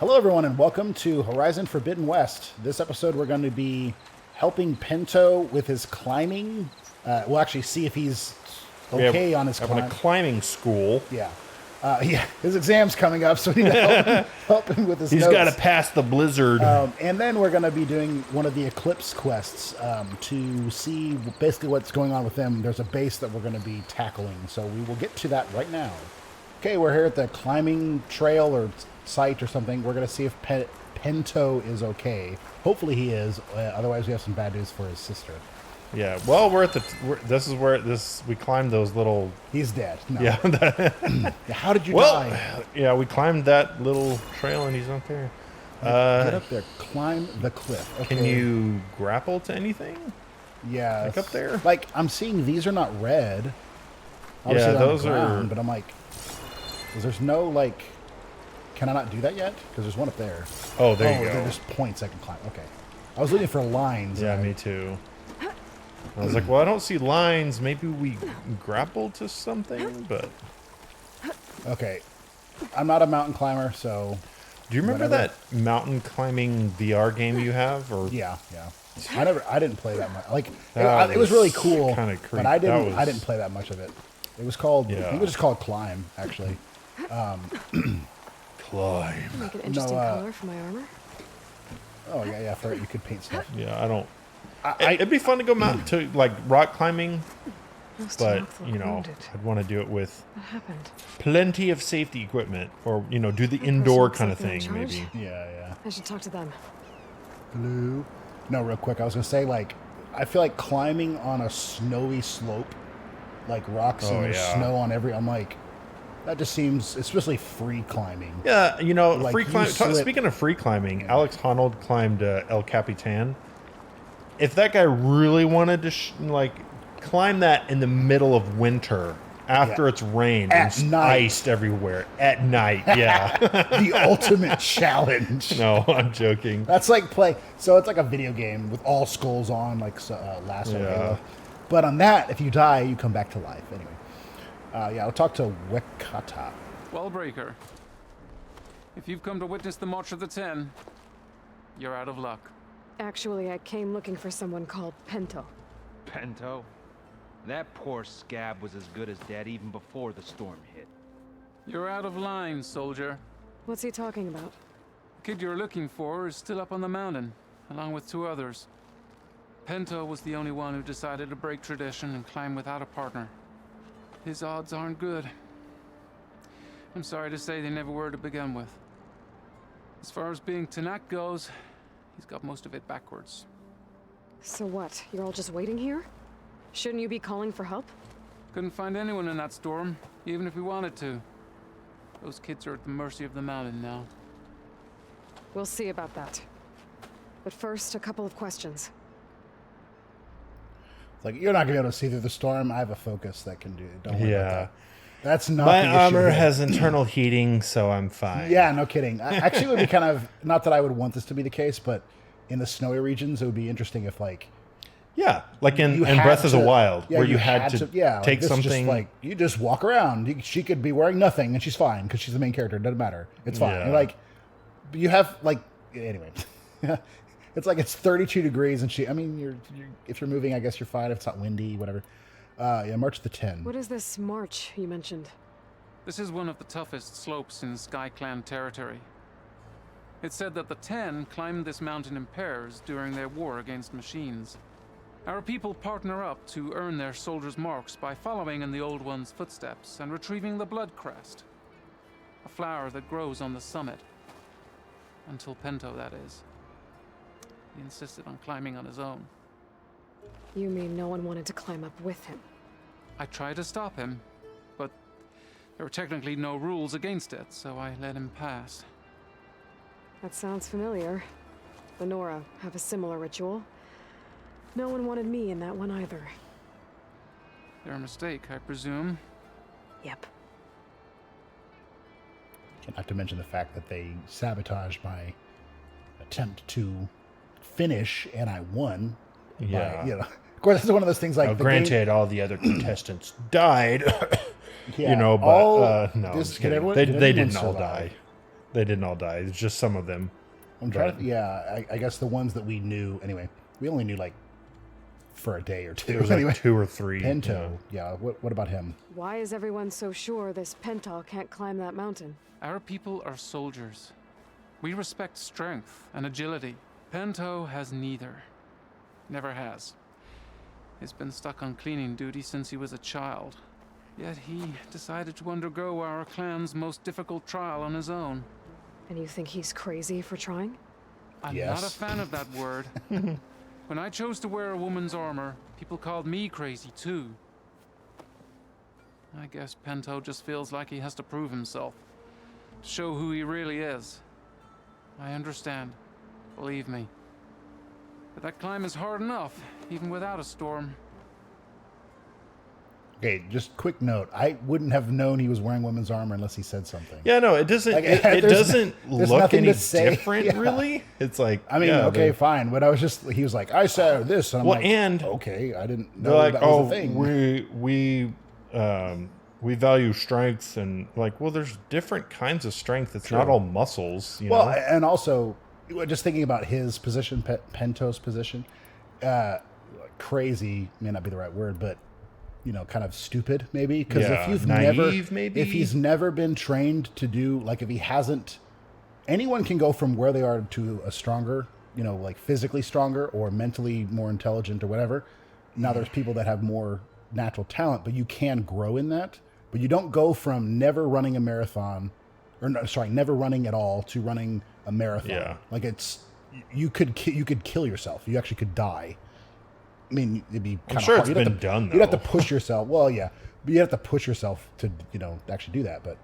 Hello, everyone, and welcome to Horizon Forbidden West. This episode, we're going to be helping Penttoh with his climbing. We'll actually see if he's okay on his climb. Having a climbing school. Yeah. His exam's coming up, so we need to help him with his He's notes. got to pass the blizzard. And then we're going to be doing one of the Eclipse quests to see basically what's going on with them. There's a base that we're going to be tackling, so we will get to that right now. Okay, we're here at the climbing trail or site or something. We're going to see if Penttoh is okay. Hopefully he is. Otherwise, we have some bad news for his sister. Yeah. Well, this is where we climbed those little. He's dead. No. Yeah. How did you die? Yeah, we climbed that little trail and he's not there. Get up there. Climb the cliff. Okay. Can you grapple to anything? Yeah. Like up there? Like, I'm seeing these are not red. Obviously yeah, those are. But I'm like, there's no, like, can I not do that yet? Because there's one up there. Oh, there you go. They're just points I can climb. Okay. I was looking for lines. Yeah, me too. I was like, well, I don't see lines. Maybe we grapple to something, but... Okay. I'm not a mountain climber, so... Do you remember that mountain climbing VR game you have? Or Yeah. I didn't play that much. Like, it was really cool, but I didn't play that much of it. It was called... I think it was just called Climb, actually. Climb. Make an interesting color for my armor. Oh, yeah, for it, you could paint stuff. Yeah, I don't... it'd be fun to go mountain to, like, rock climbing, but, you know, I'd want to do it with what happened? Plenty of safety equipment, or, you know, do the indoor kind of thing, maybe. Yeah. I should talk to them. Blue. No, real quick, I was going to say, like, I feel like climbing on a snowy slope, like rocks and there's snow on every... I'm like... That just seems, especially free climbing. Yeah, you know, like free climbing. Speaking of free climbing, Alex Honnold climbed El Capitan. If that guy really wanted to, climb that in the middle of winter after it's rained and iced everywhere at night, yeah, the ultimate challenge. No, I'm joking. That's like So it's like a video game with all skulls on, like Last Halo. But on that, if you die, you come back to life. Anyway. I'll talk to Wekata. Wellbreaker, if you've come to witness the March of the Ten, you're out of luck. Actually, I came looking for someone called Penttoh. Penttoh? That poor scab was as good as dead even before the storm hit. You're out of line, soldier. What's he talking about? The kid you're looking for is still up on the mountain, along with 2 others. Penttoh was the only one who decided to break tradition and climb without a partner. His odds aren't good. I'm sorry to say they never were to begin with. As far as being Tanak goes, he's got most of it backwards. So what? You're all just waiting here? Shouldn't you be calling for help? Couldn't find anyone in that storm, even if we wanted to. Those kids are at the mercy of the mountain now. We'll see about that. But first, a couple of questions. Like, you're not going to be able to see through the storm. I have a focus that can do it. Don't worry about that. That's not My the issue armor here. has internal heating, so I'm fine. Yeah, no kidding. Actually, it would be kind of... Not that I would want this to be the case, but in the snowy regions, it would be interesting if, like... Yeah, like in Breath of the Wild, where you had to take like something... Just, you just walk around. She could be wearing nothing, and she's fine, because she's the main character. It doesn't matter. It's fine. Yeah. And, like, you have, like... Anyway... It's like it's 32 degrees, and if you're moving, I guess you're fine. If it's not windy, whatever. March the 10. What is this march you mentioned? This is one of the toughest slopes in Sky Clan territory. It's said that the Ten climbed this mountain in pairs during their war against machines. Our people partner up to earn their soldiers' marks by following in the Old One's footsteps and retrieving the Blood Crest, a flower that grows on the summit. Until Penttoh, that is. He insisted on climbing on his own. You mean no one wanted to climb up with him? I tried to stop him, but there were technically no rules against it, so I let him pass. That sounds familiar. The Nora have a similar ritual. No one wanted me in that one either. Their mistake, I presume. Yep. Not to mention the fact that they sabotaged my attempt to finish, and I won. Yeah. Of course, this is one of those things like... granted, all the other contestants died. Yeah, but no, just kidding. They didn't all die. They didn't all die. It's just some of them. I'm trying to, yeah, I guess the ones that we knew, anyway, we only knew like for a day or two. It was anyway. like 2 or 3. Penttoh, yeah. What about him? Why is everyone so sure this Penttoh can't climb that mountain? Our people are soldiers. We respect strength and agility. Penttoh has neither. Never has. He's been stuck on cleaning duty since he was a child. Yet he decided to undergo our clan's most difficult trial on his own. And you think he's crazy for trying? I'm Yes. not a fan of that word. When I chose to wear a woman's armor, people called me crazy too. I guess Penttoh just feels like he has to prove himself, to show who he really is. I understand, believe me. But that climb is hard enough, even without a storm. Okay, just quick note. I wouldn't have known he was wearing women's armor unless he said something. Yeah, no, it doesn't. Like, it there's doesn't there's look nothing any to say. different, Yeah. really. It's like, I mean, yeah, okay, fine. But I was just, he was like, I said this. And I'm Well, like, and okay, I didn't they're know like, that was oh, a thing. we value strengths, and like, well, there's different kinds of strength. It's not True. all muscles, you Well, know. and also, just thinking about his position, Pento's position, crazy may not be the right word, but kind of stupid maybe. Because Yeah, if you've naive, maybe? if he's never been trained to do, like if he hasn't, anyone can go from where they are to a stronger, like physically stronger or mentally more intelligent or whatever. Now there's people that have more natural talent, but you can grow in that. But you don't go from never running a marathon, or no, sorry, never running at all to running a marathon. Yeah. Like you could kill yourself. You actually could die. I mean, it'd be kind of sure hard. it's been done, You'd have to though. push yourself. Well, yeah, but you have to push yourself to actually do that. But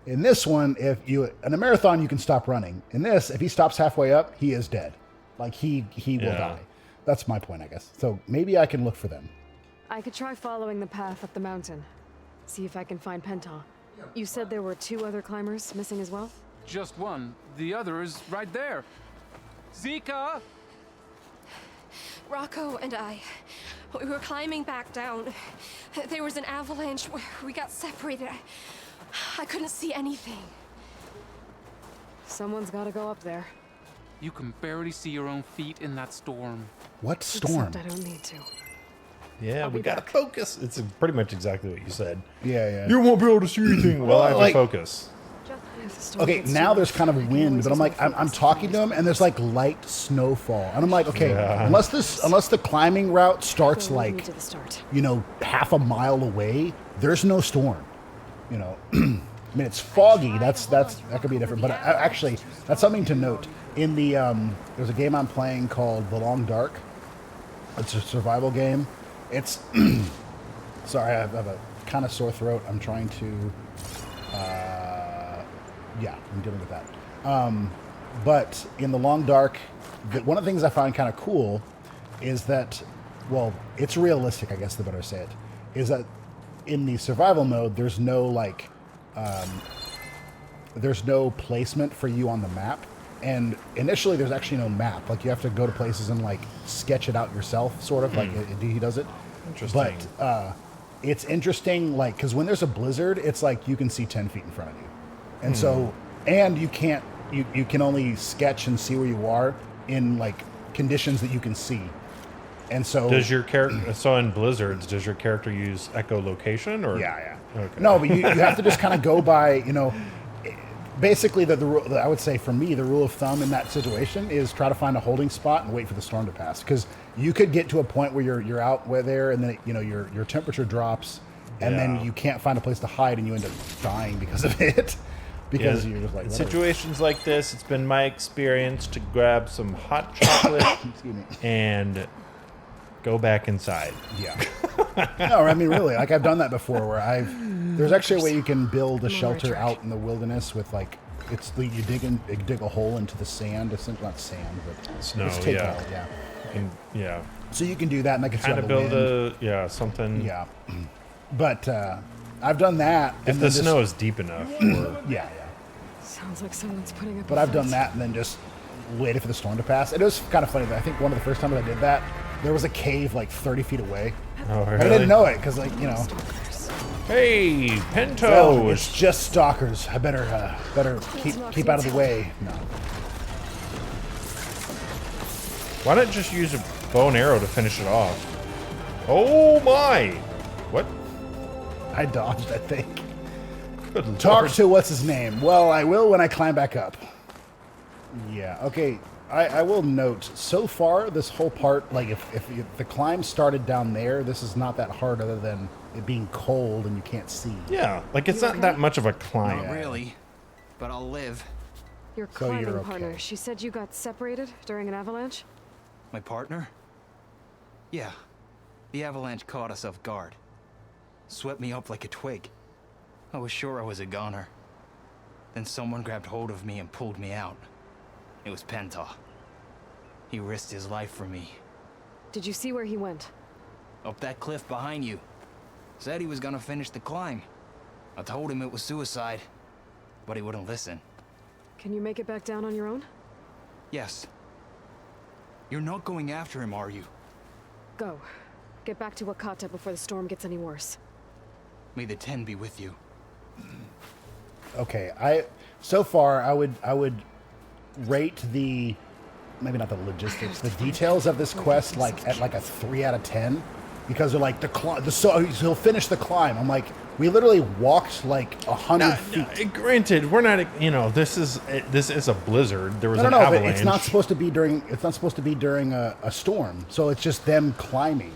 in this one, in a marathon, you can stop running. In this, if he stops halfway up, he is dead. Like he will Yeah. die. That's my point, I guess. So maybe I can look for them. I could try following the path up the mountain. See if I can find Penttoh. You said there were 2 other climbers missing as well? Just one. The other is right there. Zika! Rocco and I, we were climbing back down. There was an avalanche. We got separated. I couldn't see anything. Someone's gotta go up there. You can barely see your own feet in that storm. What storm? Except I don't need to. Yeah, I'll we be gotta back. focus. It's pretty much exactly what you said. Yeah. You won't be able to see anything. Well, I have Like- to focus. If the storm Okay, gets now too there's much, kind I of can wind, always but I'm use like, my I'm focus. talking to him, and there's like light snowfall, and I'm like, okay, Yeah. unless the climbing route starts Go with me like to the start. half a mile away, there's no storm. I mean, it's foggy. That could be different. But actually, that's something to note. In the there's a game I'm playing called The Long Dark. It's a survival game. It's sorry, I have a kind of sore throat. I'm trying to. Yeah, I'm dealing with that. But in The Long Dark, one of the things I find kind of cool is that, well, it's realistic, I guess the better say it, is that in the survival mode, there's no placement for you on the map. And initially, there's actually no map. Like, you have to go to places and, like, sketch it out yourself, sort of, like he does it. Interesting. But it's interesting, like, because when there's a blizzard, it's like you can see 10 feet in front of you. And so, and you can't, you can only sketch and see where you are in, like, conditions that you can see. And so... Does your character, so in blizzards, does your character use echolocation or? Yeah. Okay. No, but you have to just kind of go by, basically the rule, I would say for me, the rule of thumb in that situation is try to find a holding spot and wait for the storm to pass. Because you could get to a point where you're out there and then, your temperature drops and then Yeah. you can't find a place to hide and you end up dying because of it. Because Yeah, you're just like, in whatever. situations like this, it's been my experience to grab some hot chocolate Excuse me. and go back inside. Yeah. No, I mean, really, like I've done that before where there's actually a way you can build a shelter out in the wilderness with like, you dig a hole into the sand, essentially not sand, but Snow, it's take yeah. hole, yeah. And, yeah. So you can do that and that gets you Kind out of of the build wind. something. Yeah. But I've done that. If and the then just- snow is deep enough. Or, Yeah. Sounds like someone's putting up But a I've done fight. that and then just waited for the storm to pass. It was kind of funny. I think one of the first times I did that, there was a cave like 30 feet away. oh, really? I didn't know it because, like, Hey, Well, Penttoh! it's just stalkers. I better keep out of the way. No. Why not just use a bow and arrow to finish it off? Oh my! What? I dodged, I think. Good Talk lord. to what's his name. Well, I will when I climb back up. Yeah, okay. I will note, so far, this whole part, like, if the climb started down there, this is not that hard other than it being cold and you can't see. Yeah, like it's You not okay? that much of a climb. Not really, but I'll live. Your So you're climbing okay. partner, she said you got separated during an avalanche? My partner? Yeah. The avalanche caught us off guard. Swept me up like a twig. I was sure I was a goner. Then someone grabbed hold of me and pulled me out. It was Penttoh. He risked his life for me. Did you see where he went? Up that cliff behind you. Said he was gonna finish the climb. I told him it was suicide, but he wouldn't listen. Can you make it back down on your own? Yes. You're not going after him, are you? Go. Get back to Wakata before the storm gets any worse. May the 10 be with you. Okay, so far I would rate the, maybe not the logistics, the details of this quest like at like a 3 out of 10, because they're like so he'll finish the climb. I'm like, we literally walked like 100 feet. Granted, we're not. You know, this is a blizzard. There was No, an but avalanche. it's not supposed to be during a storm. So it's just them climbing,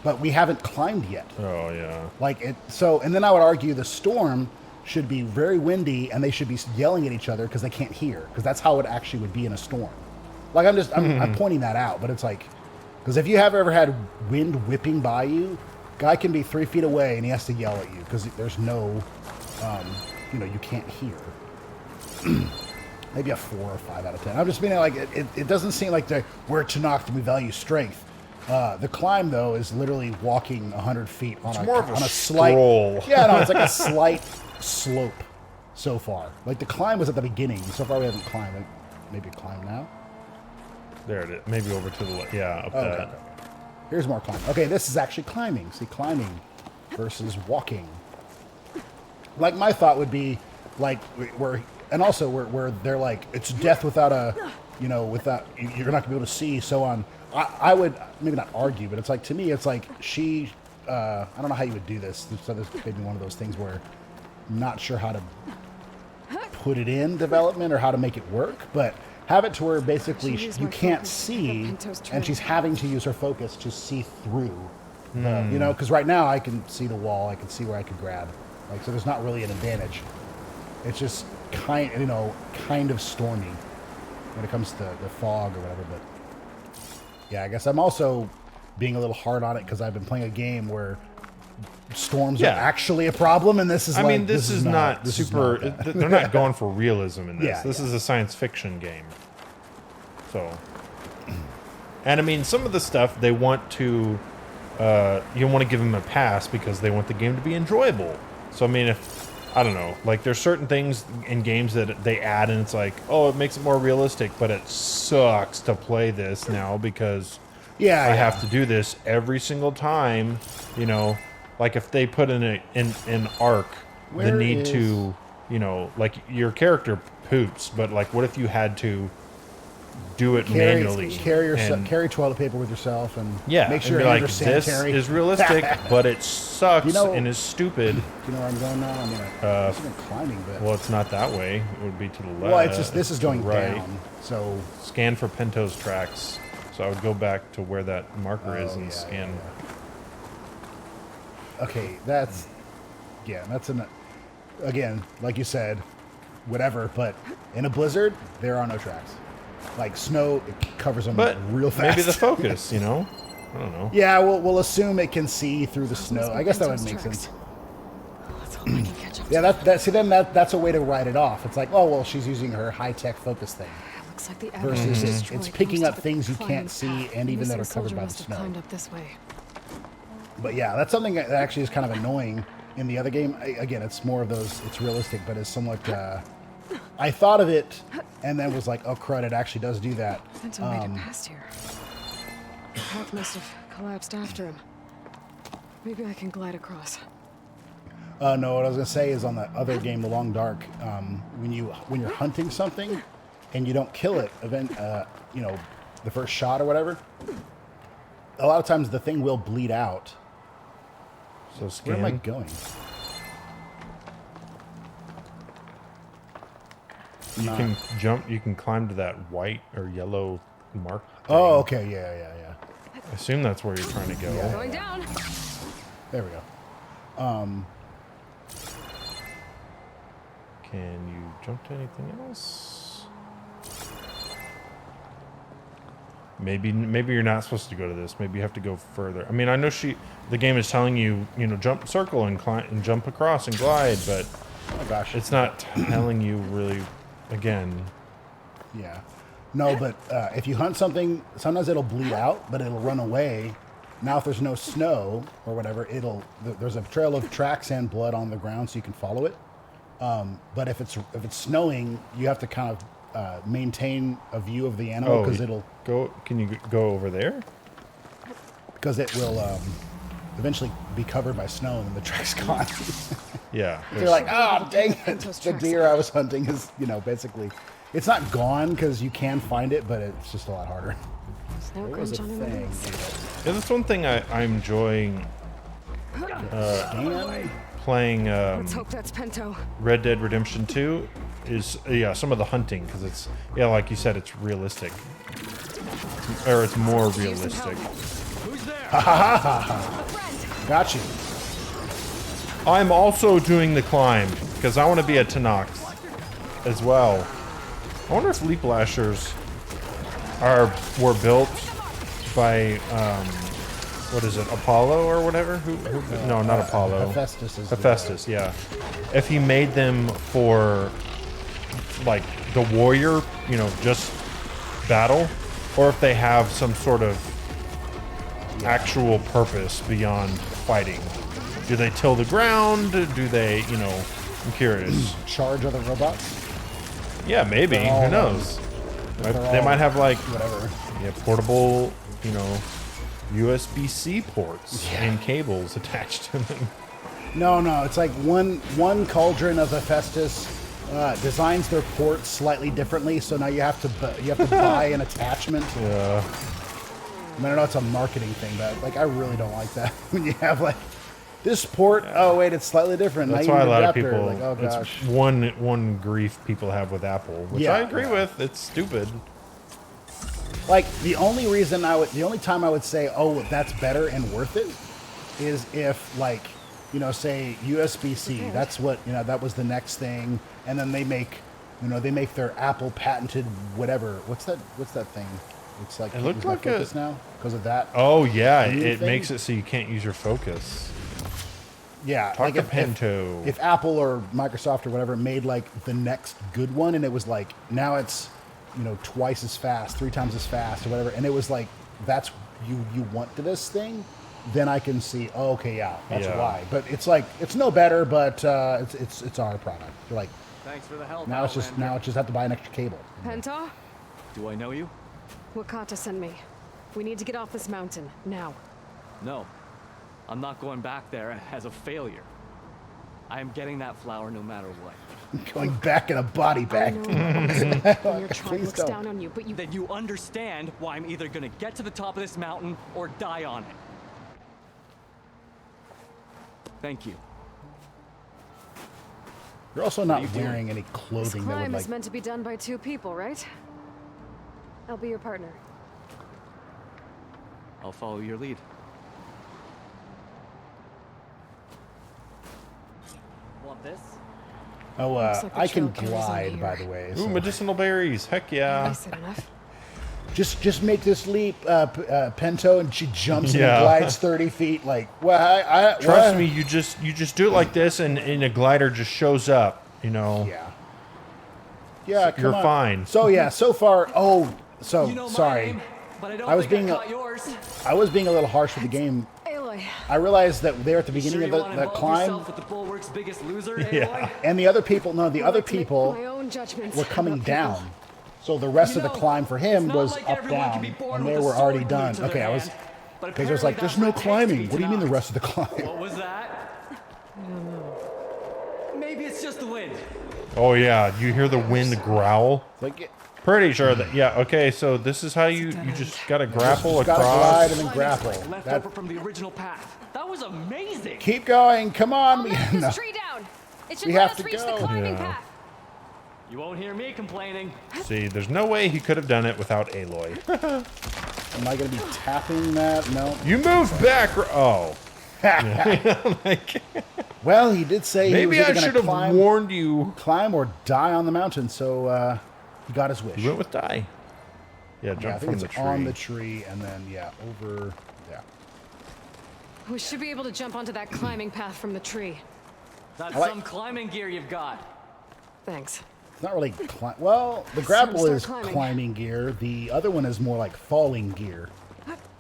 but we haven't climbed yet. Oh yeah. Like it. So, and then I would argue the storm should be very windy and they should be yelling at each other because they can't hear, because that's how it actually would be in a storm. Like I'm pointing that out, but it's like, because if you have ever had wind whipping by you, guy can be 3 feet away and he has to yell at you because there's no, you can't hear. Maybe a 4 or 5 out of 10. I'm just meaning like it doesn't seem like we're Tanakh and we value strength. The climb though is literally walking 100 feet on more of a slight stroll. Yeah, no, it's like a slight slope so far. Like the climb was at the beginning. So far we haven't climbed. Like, maybe climb now. There it is. Maybe over to the left. Yeah, up Okay. that. Here's more climbing. Okay, this is actually climbing. See, climbing versus walking. Like my thought would be, like where they're like, it's death without a, without you're not gonna be able to see. So on, I would maybe not argue, but it's like to me, it's like she. I don't know how you would do this. So this may be one of those things where I'm not sure how to put it in development or how to make it work, but have it to where basically you can't see, and she's having to use her focus to see through. Because right now I can see the wall, I can see where I could grab, like, so there's not really an advantage. It's just kind of stormy when it comes to the fog or whatever. But yeah, I guess I'm also being a little hard on it because I've been playing a game where storms are actually a problem, and this is. I like, mean, this is not super. that. They're not going for realism in this. Yeah, This is a science fiction game. So, and I mean, some of the stuff they want to. You want to give them a pass because they want the game to be enjoyable. So I mean, if I don't know, like there's certain things in games that they add, and it's like, oh, it makes it more realistic, but it sucks to play this now because I have to do this every single time. Like if they put in an arc, the need to, like your poops, but like what if you had to do it manually? Carry toilet paper with yourself and make sure and be you're sanitary. This is realistic, but it sucks and is stupid. Do you know where I'm going now? I mean, I've been climbing, but well, it's not that way. It would be to the left. well, it's just this is to the going right. down. So Scan for Penttoh's tracks. So I would go back to where that marker is and scan. Okay, that's again, like you said, whatever. But in a blizzard, there are no tracks. Like snow, it covers them real fast. Maybe the focus, I don't know. Yeah, we'll assume it can see through the snow. I guess that would make sense. Let's hope I can catch up. Yeah, that's a way to write it off. It's like, oh well, she's using her high-tech focus thing. Looks like the Versus avalanche it's picking up things you can't see and even that are covered by the must have snow. climbed up this way. But yeah, that's something that actually is kind of annoying in the other game. Again, it's more of those, it's realistic, but it's somewhat, I thought of it and then was like, oh crud, it actually does do that. Penttoh made it past here. The path must have collapsed after him. Maybe I can glide across. No, what I was gonna say is on the other game, The Long Dark, when you're hunting something and you don't kill it, you know, the first shot or whatever, a lot of times the thing will bleed out. So Where am I scan. going? You can jump. You can climb to that white or yellow mark. Oh, thing. okay, yeah. I assume that's where you're trying to go. Yeah. Going down. There we go. Can you jump to anything else? Maybe you're not supposed to go to this. Maybe you have to go further. I mean, I know the game is telling you, you know, jump circle and climb and jump across and glide, but Oh gosh, it's not telling you really. Again, yeah. No, but if you hunt something, sometimes it'll bleed out, but it'll run away. Now, if there's no snow or whatever, there's a trail of tracks and blood on the ground, so you can follow it. But if it's snowing, you have to kind of maintain a view of the animal because it'll go. Can you go over there? Because it will eventually be covered by snow and the track's gone. Yeah. You're like, oh, dang it. The deer I was hunting is, you know, basically, it's not gone because you can find it, but it's just a lot harder. Snow There was a crunch on thing. enemies. Yeah, that's one thing I'm enjoying Scan? playing Let's hope that's Penttoh. Red Dead Redemption 2 is some of the hunting because it's like you said, it's realistic, or it's more realistic. Got you. I'm also doing the climb because I want to be a Tanakh as well. I wonder if leap lashers were built by what is it, Apollo or whatever? No, not Apollo. Hephaestus is Hephaestus, yeah. If he made them for like the warrior, you know, just battle, or if they have some sort of actual purpose beyond fighting. Do they till the ground? Do they, you know, I'm curious. Charge other robots? Yeah, maybe. They're all, Who knows? they're They all might have like whatever. portable, you know, USB-C ports and cables attached to them. No, it's like one cauldron of Hephaestus designs their ports slightly differently, so now you have to buy an attachment. Yeah. I mean, I know it's a marketing thing, but like I really don't like that when you have like this port. Oh wait, it's slightly different. That's now why you a need lot of adapter. people. Like, oh gosh. It's one grief people have with Apple, which Yeah, I agree yeah. with. It's stupid. Like the only time I would say, oh, that's better and worth it, is if like, you know, say USB-C. That's what, you know, that was the next thing, and then they make their Apple patented whatever. What's that thing? It's like It looked my like focus now because of that. Oh yeah, new it thing? makes it so you can't use your focus. Yeah, Talk like to if Penttoh. if Apple or Microsoft or whatever made like the next good one, and it was like now it's, you know, twice as fast, 3 times as fast, or whatever, and it was like that's you want to this thing, then I can see. Oh, okay, yeah, that's Yeah. why. But it's like it's no better, but it's our product. You're like Thanks for the help. now it's just have to buy an extra cable. Penttoh? Do I know you? Wakata sent me. We need to get off this mountain, now. No. I'm not going back there as a failure. I am getting that flower no matter what. Going back in a body I bag. know when your tribe Please looks don't. down on you, but you... That you understand why I'm either gonna get to the top of this mountain or die on it. Thank you. You're also are not you doing? wearing any This clothing that would climb like. is meant to be done by 2 people, right? I'll be your partner. I'll follow your lead. Want this? Oh, Looks like the I can trail carries on glide, by here. the way. Ooh, so- medicinal berries. Heck I yeah. said enough. Just make this leap, Penttoh, and she jumps and Yeah. glides 30 feet. Like, well, Trust what? me, you just do it like this, and a glider just shows up. You know. Yeah, come You're on. fine. So yeah, so far. Oh, so You know my sorry. name, but I don't I was think being I a- caught yours. I was being a little harsh with the game. Aloy, I realized that there at the You beginning sure of you wanna the involve climb, yourself with the Bulwark's biggest loser, Yeah. Aloy? and the other people. No, the I other like to make people my own judgments were coming about people. down. So the rest You of the know, climb for it's him not was like up everyone can be down, born and with they a were sword already glued done. to their Okay, I was hand, but because I was like, apparently "There's that's no what it takes to climbing. be What do you mean the Tanakh. rest of the climb?" What was that? wind. Oh yeah, you hear the wind growl? Like, Pretty sure that. Yeah. Okay. So this is how you just gotta grapple just gotta across. glide and then Climbing grapple. strike left That- over from the original path. That was amazing. keep going. Come on. I'll We, knock no. this tree down. It should We let have us to reach go. the climbing Yeah. path. You won't hear me complaining. See, there's no way he could have done it without Aloy. Am I going to be tapping that? No. You moved back. Oh. Like, Well, he did say maybe he I was should going to have warned you. climb or die on the mountain, so he got his wish. You went with die. Yeah, Yeah, I jump think from it's the tree. on the tree, and then, yeah, over, yeah. We should be able to jump onto that climbing path from the tree. That's I like- some climbing gear you've got. Thanks. It's not really, well, the grapple start is climbing. climbing gear. The other one is more like falling gear,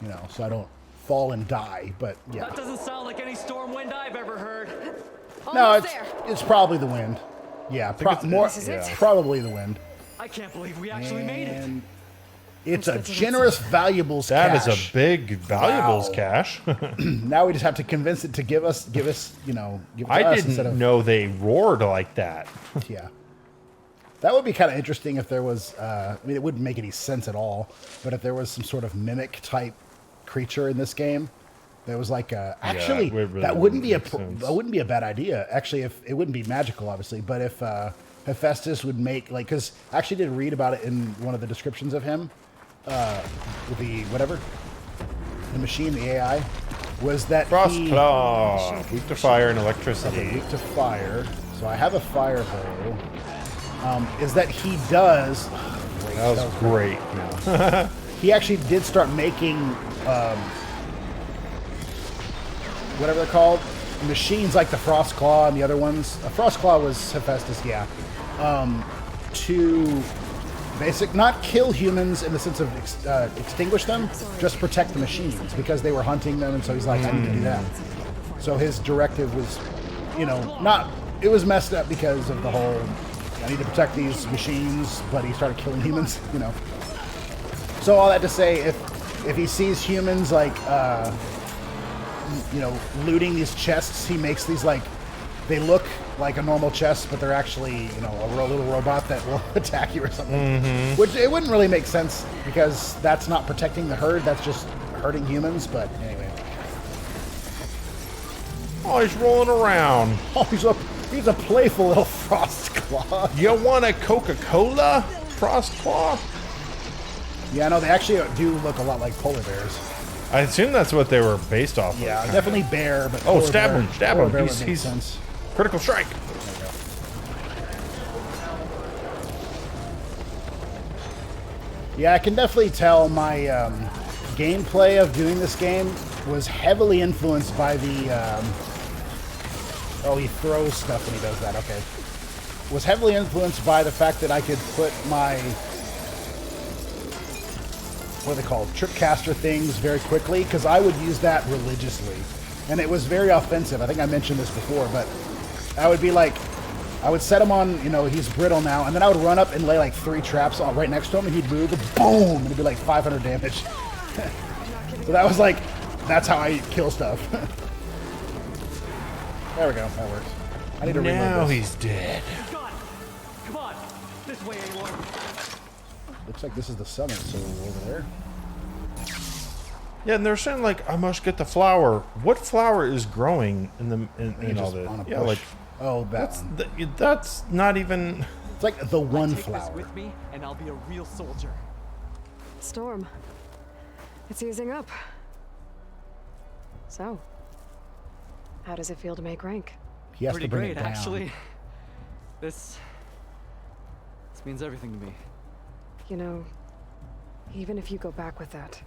you know, so I don't fall and die, but yeah. That doesn't sound like any storm wind I've ever heard. No, Almost it's probably the wind. Yeah, more, This is it. probably the wind. I can't believe we actually made it. And it's a generous valuables That cache. is a big valuables Wow. cache. Now we just have to convince it to give us, you know, give it to I us instead didn't of, know they roared like that. yeah. That would be kind of interesting if there was, I mean, it wouldn't make any sense at all, but if there was some sort of mimic type creature in this game, there was like actually, it really that wouldn't be make sense. that wouldn't be a bad idea. Actually, if it wouldn't be magical, obviously, but if Hephaestus would make, like, because I actually did read about it in one of the descriptions of him, with the, whatever, the machine, the AI, was that Frost he, claw, weak to fire and okay, electricity. weak to fire, so I have a fire bow, is that he does, That was great. he actually did start making, whatever they're called, machines like the Frost Claw and the other ones. A Frost Claw was Hephaestus, yeah. To not kill humans in the sense of extinguish them, just protect the machines because they were hunting them, and so he's like, I need to do that. So his directive was, you know, it was messed up because of the whole, I need to protect these machines, but he started killing humans, you know. So all that to say, if he sees humans like, you know, looting these chests, he makes these like, they look like a normal chest, but they're actually, you know, a little robot that will attack you or something. Which it wouldn't really make sense because that's not protecting the herd, that's just hurting humans, but anyway. Oh, he's rolling around. Oh, he's a playful little Frost Claw. You want a Coca-Cola, Frost Claw? Yeah, no, they actually do look a lot like polar bears. I assume that's what they were based off of. Yeah, definitely bear, but Oh, polar stab bear- him, stab polar him. bear would He's- make he's- sense. Critical strike. Yeah, I can definitely tell my gameplay of doing this game was heavily influenced by the... oh, he throws stuff when he does that, okay. Was heavily influenced by the fact that I could put my... what are they called? Tripcaster things very quickly, because I would use that religiously. And it was very offensive. I think I mentioned this before, but I would be like... I would set him on, you know, he's brittle now, and then I would run up and lay like 3 traps on right next to him, and he'd move, and boom, and it'd be like 500 damage. So that was like, that's how I kill stuff. There we go, that works. I need to Now reload this. he's dead. Got it. Come on. This way, Aloy. Looks like this is the summit, so over there. Yeah, and they're saying like I must get the flower. What flower is growing in the in all Just this? on a Yeah, bush. like Oh, that that's one. that's not even. It's like the one Take flower. this with me, and I'll be a real soldier. Storm. It's easing up. So, how does it feel to make rank? He has Pretty to bring great, it down. actually. This means everything to me. You know, even if you go back with that,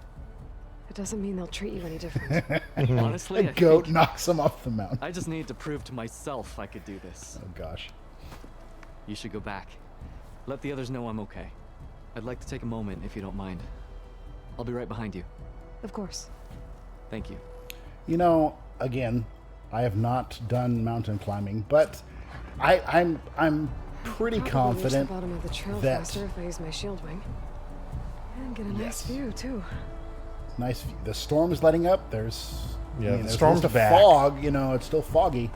it doesn't mean they'll treat you any different. Honestly, A I goat think knocks him off the mountain. I just need to prove to myself I could do this. Oh gosh. You should go back. Let the others know I'm okay. I'd like to take a moment, if you don't mind. I'll be right behind you. Of course. Thank you. You know, again, I have not done mountain climbing, but I'm pretty Probably reach confident the bottom of the trail that- faster if I use my shield wing. And get a nice Yes. view, too. nice. The storm is letting up. There's Yeah, the there's storm's just a back. fog. You know, it's still foggy.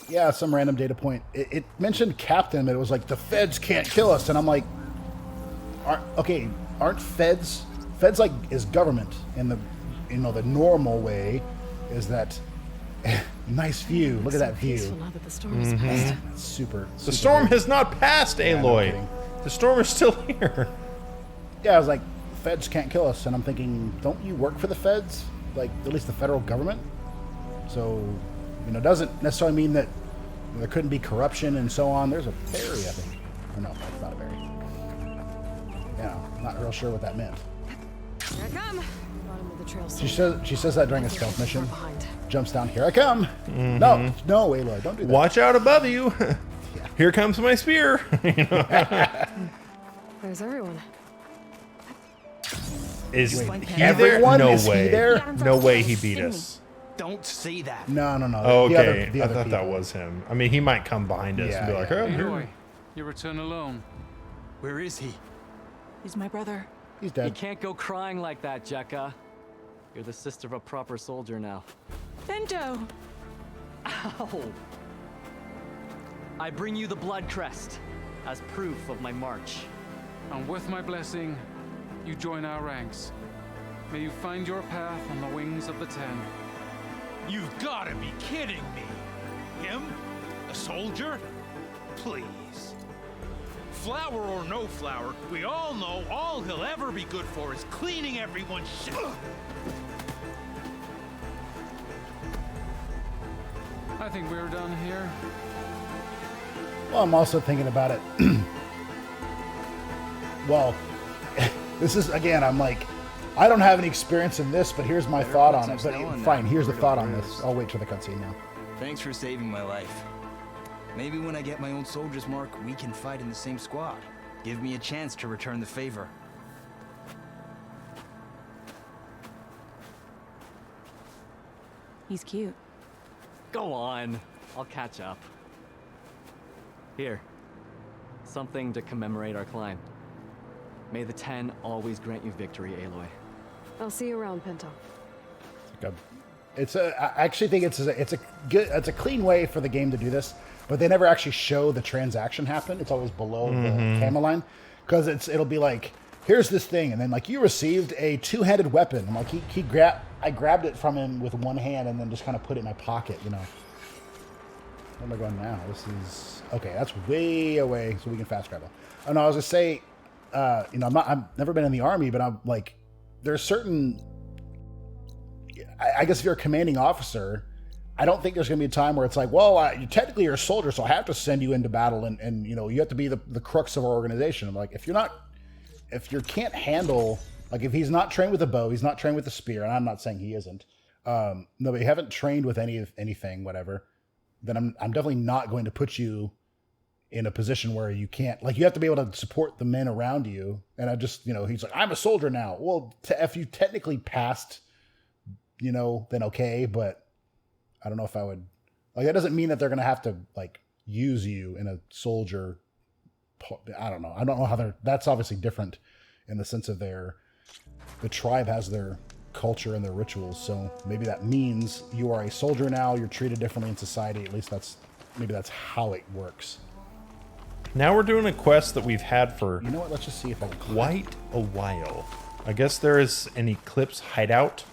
Yeah, some random data point. It mentioned captain, but it was like, the feds can't kill us. And I'm like, aren't feds like is government, and the the normal way is that nice view. Look at that view. Peaceful now that the storm is past. That's super. The storm has not passed, Yeah, no Aloy. kidding. The storm is still here. Yeah, I was like, feds can't kill us, and I'm thinking, don't you work for the feds? Like, at least the federal government? So, doesn't necessarily mean that there couldn't be corruption and so on. There's a berry, I think. Or no, it's not a berry. Yeah, not real sure what that meant. Here I come. Bottom of the trail. She says that during a stealth mission. Far behind. Jumps down, here I come. No, Aloy, don't do that. Watch out above you. Here comes my spear. There's everyone. Is he Everyone? there? No Is he way. there? No way he beat us. Don't say that. No. Oh, The okay. the I other thought that people. was him. I mean, he might come behind us and be Yeah, like, yeah. oh, here. Aloy, you return alone. Where is he? He's my brother. He's You dead. can't go crying like that, Jekka. You're the sister of a proper soldier now. Penttoh! Ow! I bring you the blood crest as proof of my march. And with my blessing, you join our ranks. May you find your path on the wings of the Ten. You've got to be kidding me. Him? A soldier? Please. Flower or no flower, we all know all he'll ever be good for is cleaning everyone's shit. I think we're done here. Well, I'm also thinking about it. Well, this is, again, I'm like, I don't have any experience in this, but here's my thought on it. But fine, here's the thought on this. I'll wait till the cutscene now. Thanks for saving my life. Maybe when I get my old soldier's mark, we can fight in the same squad. Give me a chance to return the favor. He's cute. Go on. I'll catch up. Here. Something to commemorate our climb. May the Ten always grant you victory, Aloy. I'll see you around, Penttoh. I actually think it's a clean way for the game to do this, but they never actually show the transaction happen. It's always below the camera line, because it'll be like, here's this thing, and then like, you received a two-handed weapon. I'm like, I grabbed it from him with one hand and then just kind of put it in my pocket, Where am I going now? This is okay. That's way away, so we can fast travel. Oh no, I was gonna say, I've never been in the army, but I'm like, there's certain. I guess if you're a commanding officer, I don't think there's going to be a time where it's like, well, technically you're a soldier, so I have to send you into battle, and you have to be the crux of our organization. I'm like, if you can't handle, like, if he's not trained with a bow, he's not trained with a spear, and I'm not saying he isn't. No, but you haven't trained with anything, whatever. Then I'm definitely not going to put you in a position where you can't, like, you have to be able to support the men around you. And I just, he's like, I'm a soldier now. Well, if you technically passed, then okay, but I don't know if I would, like, that doesn't mean that they're going to have to, like, use you in a soldier. I don't know how that's obviously different in the sense of the tribe has their culture and their rituals. So maybe that means you are a soldier now, you're treated differently in society. At least maybe that's how it works. Now we're doing a quest that we've had for You know what? Let's just see if I can quite a while. I guess there is an eclipse hideout.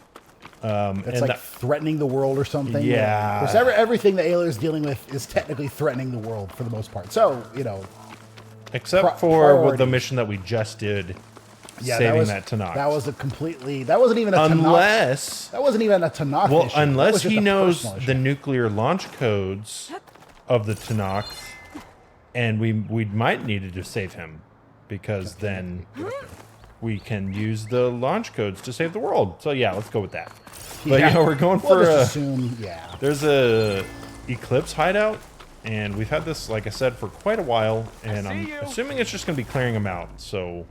It's like threatening the world or something. Yeah. Because everything that Aloy is dealing with is technically threatening the world for the most part. So, Except for with the priorities. mission that we just did, yeah, saving that Tanakh. That wasn't even a Tanakh. That wasn't even a Tanakh Well, issue. That unless was just he a knows personal issue. the nuclear launch codes of the Tanakh, and we might need to save him, because then we can use the launch codes to save the world. So yeah, let's go with that. But yeah, we're going We'll for just assume, yeah. There's a eclipse hideout, and we've had this, like I said, for quite a while, and I'm assuming it's just going to be clearing them out. So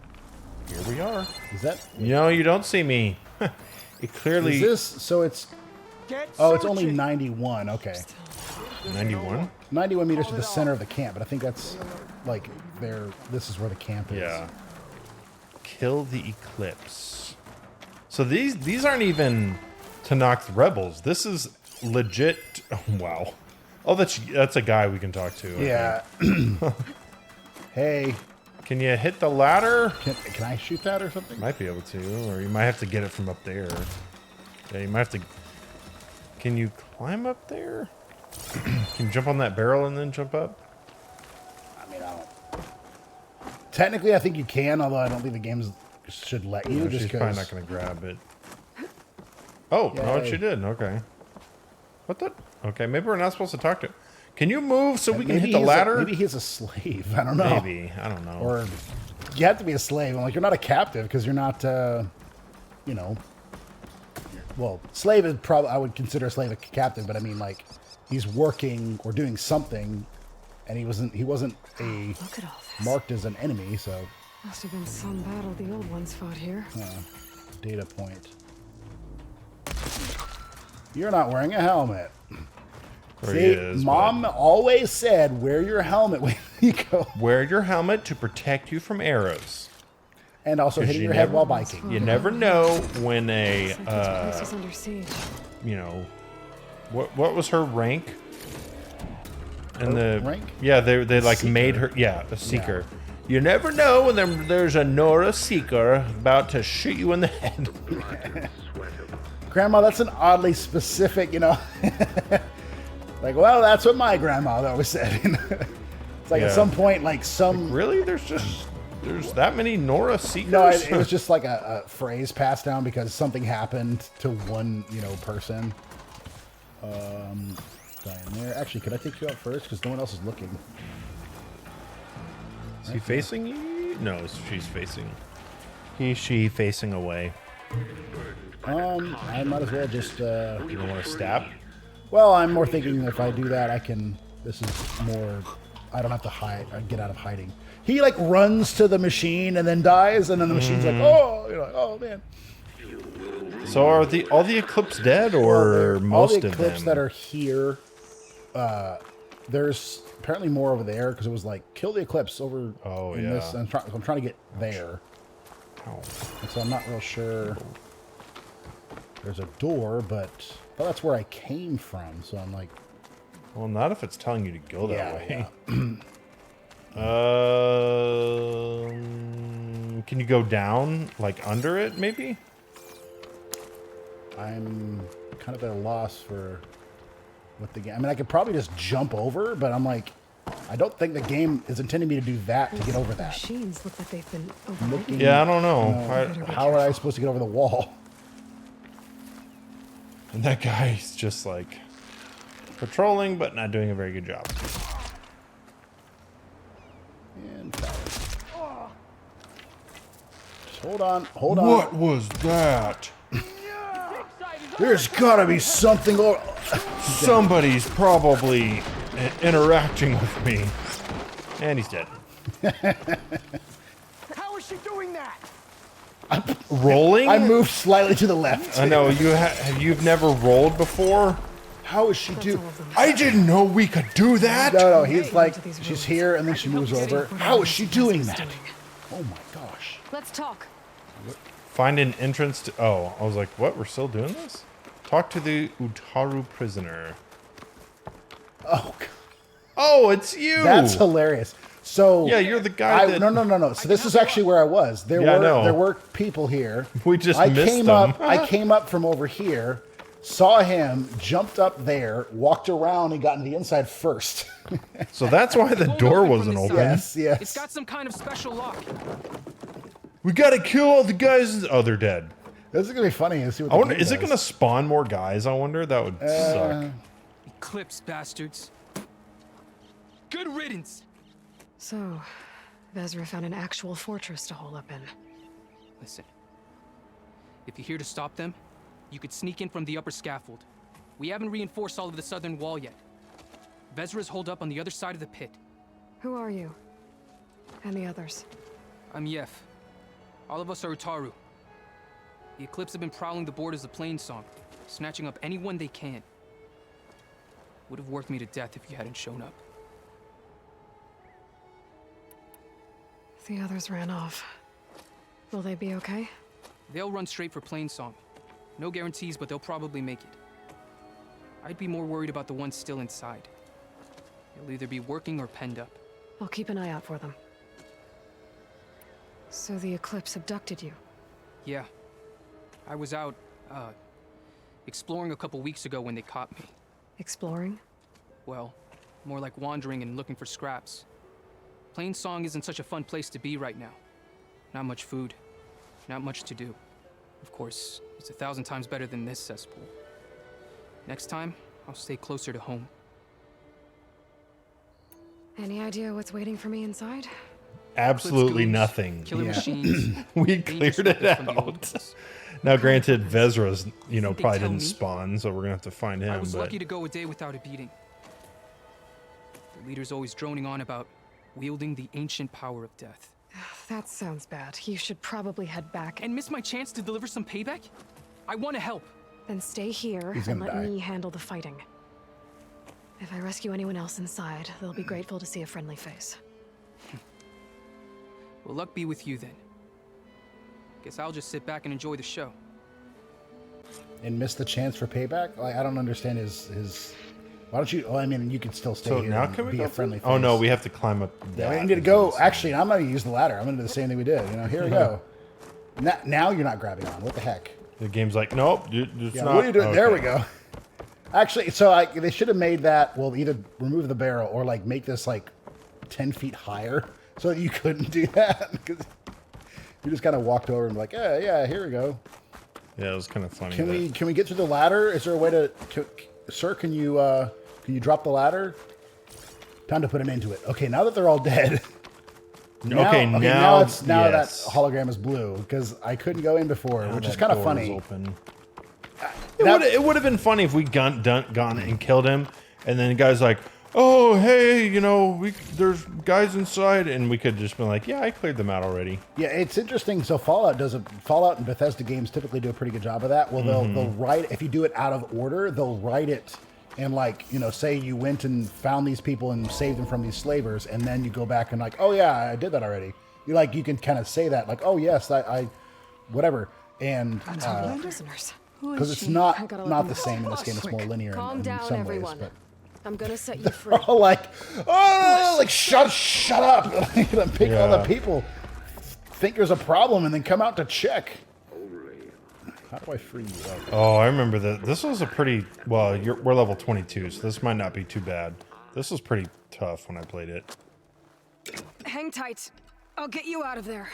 here we are. Is that? You don't see me. It clearly. Is this? So it's. Oh, it's only 91. Okay. 91? 91 meters to the center of the camp, but I think that's like this is where the camp is. Yeah. Kill the eclipse. So these aren't even Tanakh rebels. This is legit. Oh, wow. Oh, that's a guy we can talk to. I think. Yeah. Hey, Can you hit the ladder? can I shoot that or something? Might be able to, or you might have to get it from up there. Yeah, you might have to. Can you climb up there? Can you jump on that barrel and then jump up? I mean, I don't. Technically, I think you can, although I don't think the games should let you. No, just she's probably 'cause- not going to grab it. Oh, no, Yay. she did. Okay. What the? Okay, maybe we're not supposed to talk to him. Can you move so we can hit the he's ladder? maybe he's a slave. I don't know. Maybe. I don't know. Or you have to be a slave. I'm like, you're not a captive because you're not, you know. Well, slave is probably, I would consider a slave a captive, but I mean, like, he's working or doing something, and he wasn't a Look at all this. marked as an enemy. So, Must have been some battle the old ones fought here. data point. You're not wearing a helmet. There See, he is, Mom always said, wear your helmet when you go. wear your helmet to protect you from arrows. And also 'Cause hitting you your head never- while biking. You never know when a, Looks like this place is under siege. you know, what was her rank? And Her the rank? Yeah, they like Seeker. made her a seeker. You never know when there's a Nora seeker about to shoot you in the head. Grandma, that's an oddly specific, you know. Like, well, that's what my grandma always said. It's like Yeah. at some point, like some. Really? There's that many Nora seekers? No, it was just like a phrase passed down because something happened to one, you know, person. Down there. Actually, could I take you out first? Because no one else is looking. Is he facing you? No, she's facing. She facing away. I might as well just. You don't want to stab? Well, I'm more thinking if I do that, I can. This is more. I don't have to hide. I get out of hiding. He like runs to the machine and then dies, and then the machine's like, oh, you're like, oh man. So are all the Eclipse dead, or All most the of Eclipse them? that are here, there's apparently more over there because it was like kill the Eclipse over. Oh, in yeah. This. I'm trying to get there, Ow. and so I'm not real sure. There's a door, but well, that's where I came from. So I'm like, Well, not if it's telling you to go that yeah, way. yeah. Can you go down, like under it, maybe? I'm kind of at a loss for what the game. I mean, I could probably just jump over, but I'm like, I don't think the game is intending me to do that to get over that. Machines look like they've been overridden. Looking- Yeah, I don't know. How are I supposed to get over the wall? And that guy's just like patrolling, but not doing a very good job. And fire. Just hold on, hold on. What was that? There's gotta be something over. Somebody's probably interacting with me. And he's dead. How is she doing that? Rolling? I moved slightly to the left. I know, you've never rolled before? How is she That's do? all of them. I didn't know we could do that. No, he's like, Into these she's rooms. here and then she moves over. What How all is she this doing is that? doing. Oh my gosh. Let's talk. Find an entrance to... Oh, I was like, what? We're still doing this? Talk to the Utaru prisoner. Oh, God. Oh, it's you! That's hilarious. So Yeah, you're the guy that... No. So this is actually where I was. Yeah, I know. There were people here. We just I missed came them. up. I came up from over here, saw him, jumped up there, walked around, and got into the inside first. So that's why the Won't door open from wasn't the open. side. Yes, yes. It's got some kind of special lock. We gotta kill all the guys. Oh, they're dead. This is gonna be funny to see what. I the wonder, game is it does. gonna spawn more guys? I wonder. That would suck. Eclipse bastards. Good riddance. So, Vezrah found an actual fortress to hole up in. Listen. If you're here to stop them, you could sneak in from the upper scaffold. We haven't reinforced all of the southern wall yet. Vezrah's holed up on the other side of the pit. Who are you? And the others? I'm Yef. All of us are Utaru. The Eclipse have been prowling the borders of Plainsong, snatching up anyone they can. Would have worked me to death if you hadn't shown up. The others ran off. Will they be okay? They'll run straight for Plainsong. No guarantees, but they'll probably make it. I'd be more worried about the ones still inside. They'll either be working or penned up. I'll keep an eye out for them. So the Eclipse abducted you? Yeah. I was out, exploring a couple weeks ago when they caught me. Exploring? Well, more like wandering and looking for scraps. Plainsong isn't such a fun place to be right now. Not much food. Not much to do. Of course, it's 1,000 times better than this cesspool. Next time, I'll stay closer to home. Any idea what's waiting for me inside? Absolutely Eclipse nothing. Killer Yeah. machines. We dangerous cleared it weapons from the old out. ones. Now, granted, Vezrah's, you know, Think they probably tell didn't me? spawn, so we're gonna have to find him. I was but lucky to go a day without a beating. The leader's always droning on about wielding the ancient power of death. That sounds bad. You should probably head back. And miss my chance to deliver some payback? I want to help. Then stay here He's and gonna let die. me handle the fighting. If I rescue anyone else inside, they'll be grateful to see a friendly face. Well, luck be with you then. Guess I'll just sit back and enjoy the show. And miss the chance for payback? Like, I don't understand his. Why don't you? Well, I mean, you could still stay so here now and can we be go a friendly through? Oh no, face. we have to climb up. Yeah, we that. need to go. Actually, I'm not gonna use the ladder. I'm gonna do the same thing we did. You know, here we go. Now you're not grabbing on. What the heck? The game's like, nope, it's Yeah, not. what are you doing? There we Okay. go. Actually, so they should have made that. Well, either remove the barrel or like make this like 10 feet higher so that you couldn't do that because you just kind of walked over and like, yeah, here we go. Yeah, it was kind of funny. Can we get through the ladder? Is there a way to sir? Can you drop the ladder? Time to put an end to it. Okay, now that they're all dead. Okay, now now yes. that hologram is blue because I couldn't go in before, Now which is that kind of door is funny. open. That- It would have been funny if we gone and killed him, and then the guy's like, "Oh, hey, you know, there's guys inside," and we could just been like, "Yeah, I cleared them out already." Yeah, it's interesting. So Fallout and Bethesda games typically do a pretty good job of that. Well, they'll write, if you do it out of order, they'll write it and like, you know, say you went and found these people and saved them from these slavers, and then you go back and like, oh yeah, I did that already. You can kind of say that like, oh yes, I whatever, and Prisoners. because it's I not gotta let not them the go. same in this game. It's more linear Calm in down, some everyone. ways, I'm gonna set you but free. they're all like, oh, like shut up, pick all the Yeah. people think there's a problem and then come out to check. How do I free you? Okay. Oh, I remember that. This was a pretty well. We're level 22, so this might not be too bad. This was pretty tough when I played it. Hang tight. I'll get you out of there.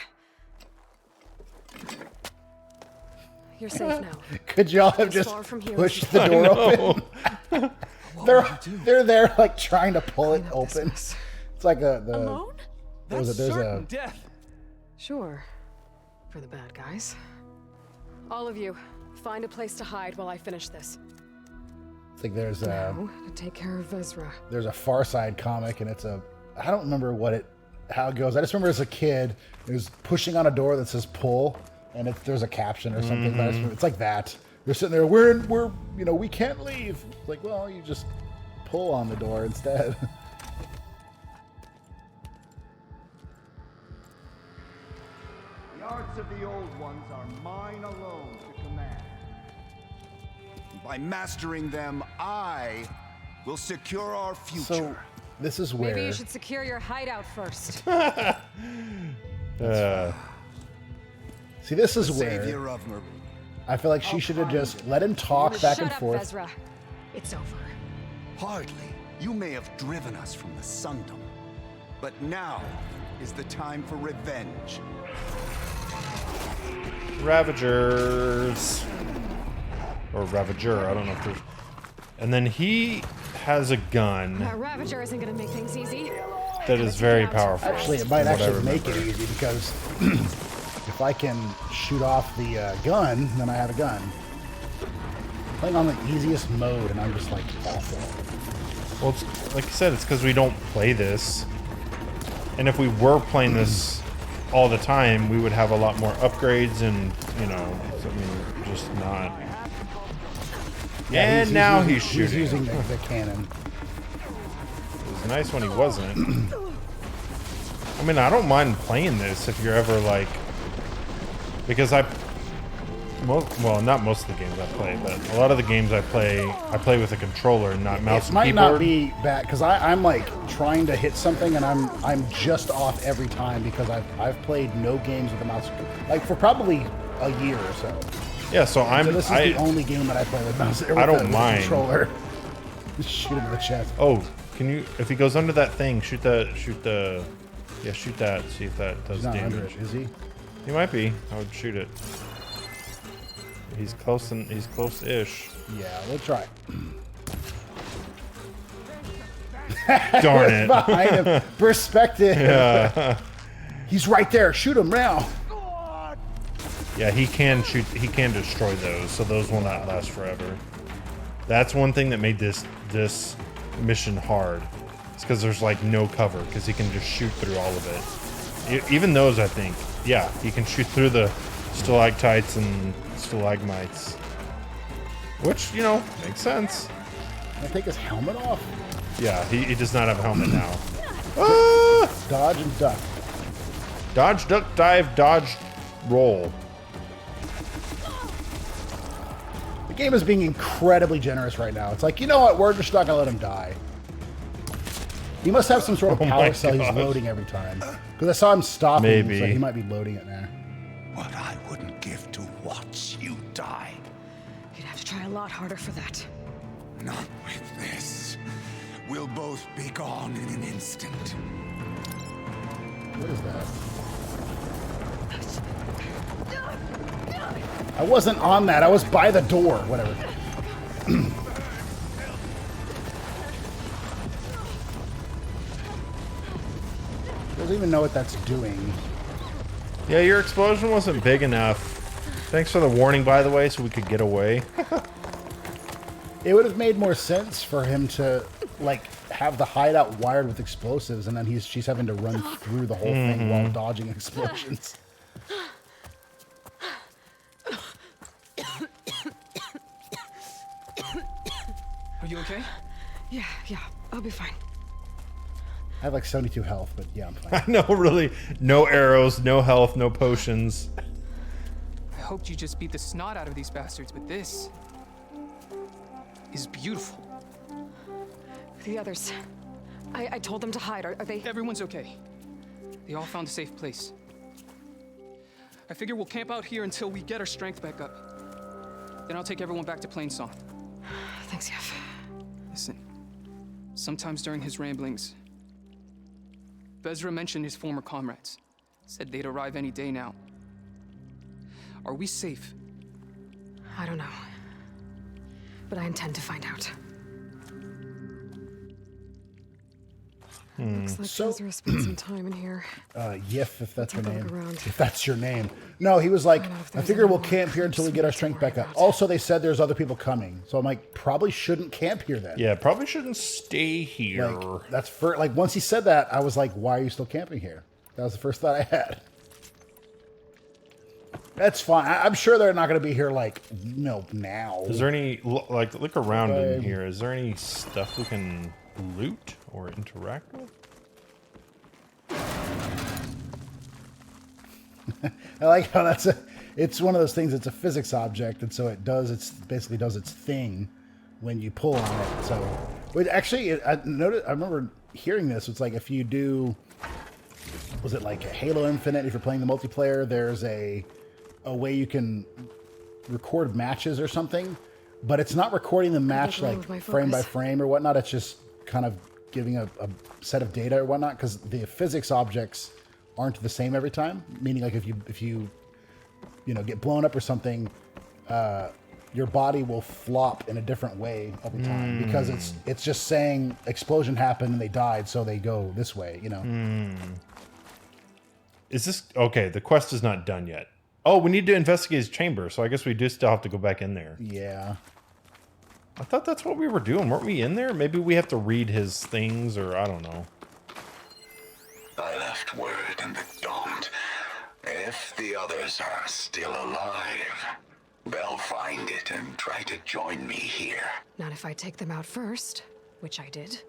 You're safe now. Could y'all have As just far from here as pushed you the door open? they're there like trying to pull it Clean up this open. mess. It's like Alone? there's a death. Sure. For the bad guys. All of you, find a place to hide while I finish this. it's like there's a Now, to take care of Vezrah. there's a Far Side comic and I don't remember how it goes. I just remember as a kid it was pushing on a door that says pull and there's a caption or something. But I just remember, it's like that. They're sitting there. We're we can't leave. It's like, well, you just pull on the door instead. The arts of the old ones are mine alone to command. By mastering them, I will secure our future. So this is where Maybe you should secure your hideout first. see this is Savior where of Mer- I feel like she should have just let him talk back Shut and up, forth. Vezrah. It's over. Hardly. You may have driven us from the Sundom, but now is the time for revenge. Ravagers. Or Ravager, I don't know if there's... And then he has a gun That Ravager isn't gonna make things easy. that is very powerful. Actually, it might from what I actually make it remember. easy because if I can shoot off the gun, then I have a gun. Playing on the easiest mode, and I'm just like awful. Well, it's, like I said, it's because we don't play this. And if we were playing this all the time, we would have a lot more upgrades and, you know, I mean, just not... Yeah, and now he's He's shooting. using the cannon. It was nice when he wasn't. I mean, I don't mind playing this if you're ever like... Because well, not most of the games I play, but a lot of the games I play with a controller and not mouse and It might keyboard. not be bad because I'm like trying to hit something and I'm just off every time because I've played no games with a mouse like for probably a year or so. Yeah, so this is the only game that I play with mouse. I don't mind. Controller. Just shoot him in the chest. Oh, can you? If he goes under that thing, shoot that. See if that does He's not damage. under it, is he? He might be. I would shoot it. He's close and he's close-ish. Yeah, we'll try. Darn it! Behind him. Perspective. Yeah. He's right there. Shoot him now. Yeah, he can shoot. He can destroy those, so those will not last forever. That's one thing that made this mission hard. It's because there's like no cover because he can just shoot through all of it. Even those, I think. Yeah, he can shoot through the stalactites and stalagmites, which makes sense. Can I take his helmet off? Yeah, he does not have a helmet now. Ah! Dodge and duck. Dodge, duck, dive, dodge, roll. The game is being incredibly generous right now. It's like, you know what? We're just not going to let him die. He must have some sort of power cell he's loading every time. Because I saw him stopping, Maybe. so he might be loading it now. What I wouldn't give to watch you die. You'd have to try a lot harder for that. Not with this. We'll both be gone in an instant. What is that? I wasn't on that. I was by the door. Whatever. Doesn't even know what that's doing. Yeah, your explosion wasn't big enough. Thanks for the warning, by the way, so we could get away. It would have made more sense for him to, like, have the hideout wired with explosives, and then she's having to run through the whole thing while dodging explosions. Are you okay? Yeah, I'll be fine. I have like 72 health, but yeah, I'm fine. I know, really. No arrows, no health, no potions. I hoped you just beat the snot out of these bastards, but this is beautiful. The others. I told them to hide. Are they? Everyone's okay. They all found a safe place. I figure we'll camp out here until we get our strength back up. Then I'll take everyone back to Plainsong. Thanks, Jeff. Listen, sometimes during his ramblings, Vezrah mentioned his former comrades. Said they'd arrive any day now. Are we safe? I don't know. But I intend to find out. Looks like Vezrah spent some time in here. Yif, if that's your Take a name. look around. If that's your name. No, he was like, I don't know if I there's figure we'll anyone camp here until we get our strength back up. Also, they said there's other people coming. So I'm like, probably shouldn't camp here then. Yeah, probably shouldn't stay here. Like, that's for, like, once he said that, I was like, why are you still camping here? That was the first thought I had. That's fine. I'm sure they're not going to be here, like, now. Is there any, like, look around in here. Is there any stuff we can loot or interact with? I like how it's one of those things, it's a physics object, and so it basically does its thing when you pull on it. So, but actually, I remember hearing this. It's like if you do, was it like Halo Infinite, if you're playing the multiplayer, there's a way you can record matches or something, but it's not recording the match like frame by frame or whatnot. It's just kind of giving a set of data or whatnot, because the physics objects aren't the same every time. Meaning, like if you get blown up or something, your body will flop in a different way every time because it's just saying explosion happened and they died, so they go this way. Is this okay? The quest is not done yet. Oh, we need to investigate his chamber, so I guess we do still have to go back in there. Yeah. I thought that's what we were doing. Weren't we in there? Maybe we have to read his things, or I don't know. I left word in the Daunt. If the others are still alive, they'll find it and try to join me here. Not if I take them out first, which I did.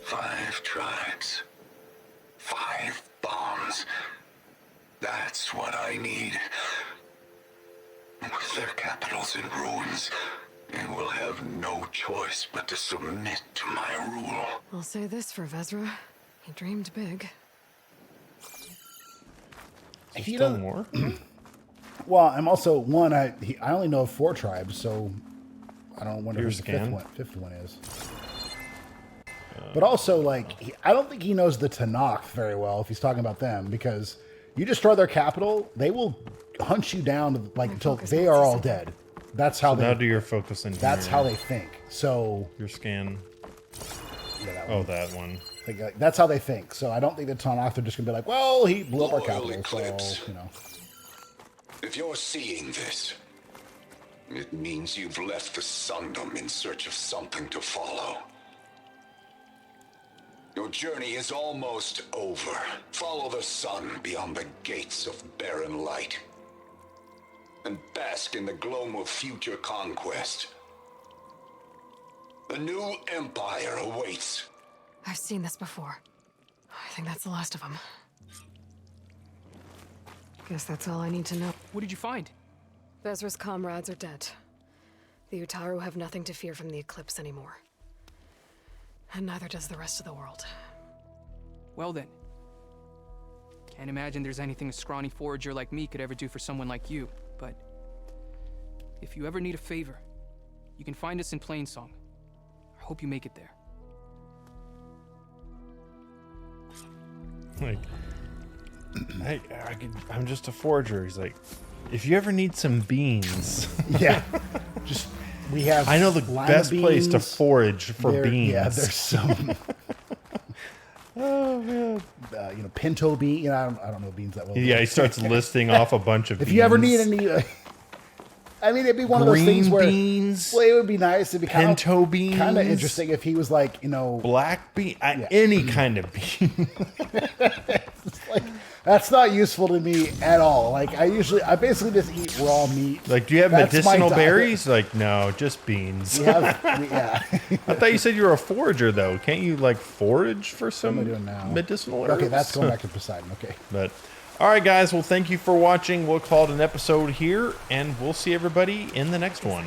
5 tribes. 5 bombs. That's what I need With their capitals in ruins, they will have no choice but to submit to my rule. I'll say this for Vezrah. He dreamed big. There's still more? Well, I'm also one. I only know of 4 tribes, so I don't wonder who the fifth one is. But also, like, I don't think he knows the Tanakh very well if he's talking about them, because you destroy their capital, they will hunt you down like until they are all dead. That's how they. Now do your focus in. That's how they think. So your scan. Yeah, that one. one. That one. Like, that's how they think. So I don't think the Tanakh are just gonna be like, well, he blew up our capital, Eclipse. so you know. If you're seeing this, it means you've left the Sundom in search of something to follow. Your journey is almost over. Follow the sun beyond the gates of barren light, and bask in the gloam of future conquest. The new empire awaits. I've seen this before. I think that's the last of them. Guess that's all I need to know. What did you find? Vezrah's comrades are dead. The Utaru have nothing to fear from the Eclipse anymore. And neither does the rest of the world. Well then. Can't imagine there's anything a scrawny forager like me could ever do for someone like you, but if you ever need a favor, you can find us in Plainsong. I hope you make it there. Like, I'm just a forager. He's like, if you ever need some beans. Yeah. Just, we have. I know the best place to forage for beans. Yeah, there's some. Oh, man. You know, Penttoh bean. You know, I don't know beans that well. Yeah, he starts listing off a bunch of beans. If you ever need any. I mean, it'd be one of those things where. Beans, well, it would be nice. It'd be Penttoh beans. Kind of interesting if he was like, you know. Black bean. Any kind of bean. It's like, that's not useful to me at all. Like, I basically just eat raw meat. Like, do you have That's medicinal my diet. berries? Like, no, just beans. Yeah. I thought you said you were a forager, though. Can't you, like, forage for some What am I doing now? medicinal herbs? Okay, that's going back to Poseidon. Okay. But, all right, guys. Well, thank you for watching. We'll call it an episode here, and we'll see everybody in the next one.